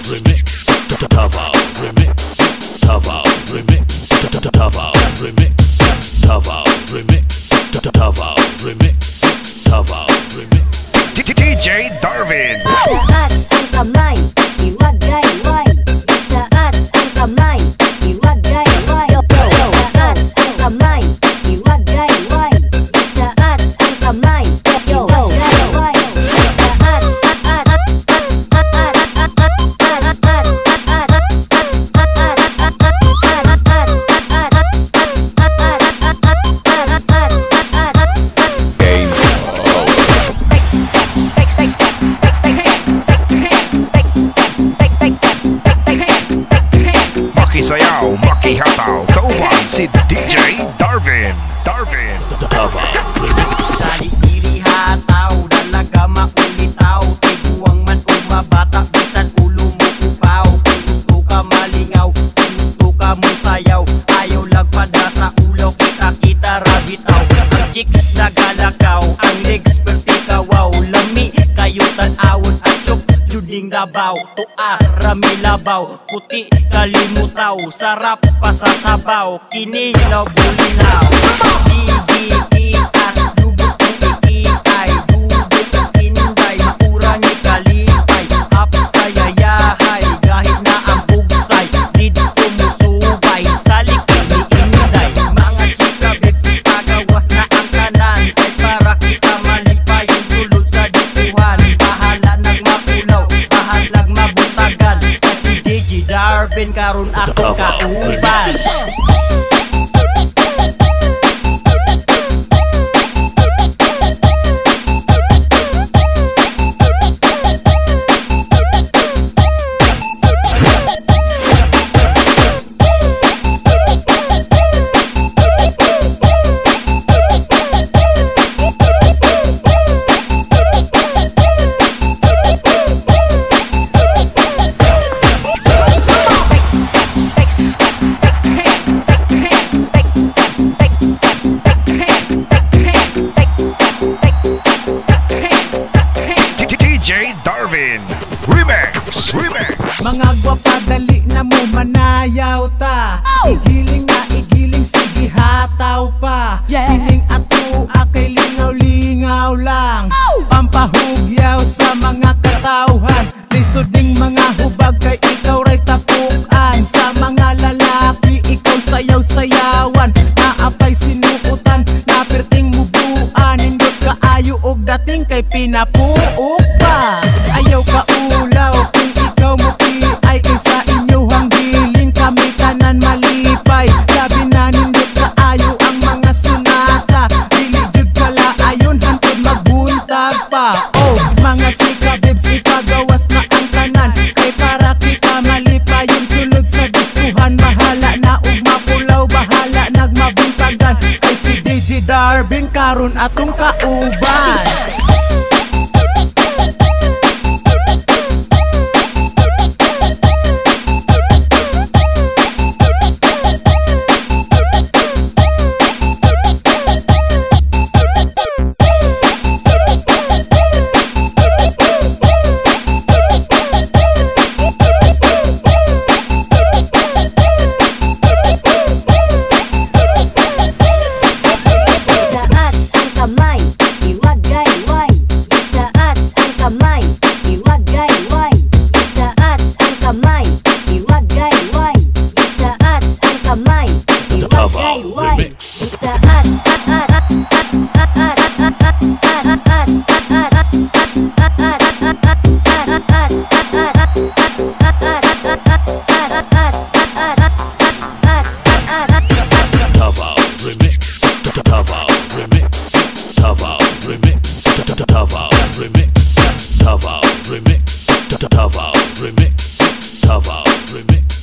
remix, Davao remix, Davao remix, Davao remix, Davao remix, Davao remix, Davao remix. DJ Darvin. Itaas ang kamay, iwagayway. Itaas ang kamay, iwagayway. Itaas ang kamay, iwagayway. Itaas ang kamay, iwagayway. Makisayaw, makihataw, kauban si DJ Darvin. Darvin. Davao remix. Dali-diri hataw, dalaga maulitaw. Tiguang man umabata, bisan ulo mo upaw. Kung gusto ka malingaw, kung gusto ka musayaw. Ayaw lang padata, ulo kita rabitaw. Ang chicks nagalakaw, ang legs pertikawaw. Lami kayo tanawon at chok, juding dabaw. Tua, rami labaw, puti kalimutaw. Sarap pasasabaw, kinilaw bulinaw. Karon ako kauban. DJ Darvin. Remix. Remix. Mga gwapa dali na mo manayaw ta. Igiling na igiling, sige hataw pa. Piling ato akay lingaw-lingaw lang. Pampahugyaw sa mga katawhan. Lisod ding mga hubag kay ikaw ray tapukan. Sa mga lalaki ikaw sayaw-sayawan. Naapay sinukutan, napirting mubuan. Indot ka ayo og dating kay pinapuok pa. Ayaw ka ulaw kung ikaw mo ay kay sa inyong giling kami tanan malipay. Labi na nindot ka ayo ang mga sunata. Dili jud kala ayon hantod magbuntag pa. Oh, mga chika babes ipagawas na ang tanan. Kay para kita malipay yung sulod sa diskuhan. Mahala na ug mapulaw, bahala nagmabuntagan. Kay si DJ Darvin karon atong kauban. Davao remix, Davao remix, Davao remix.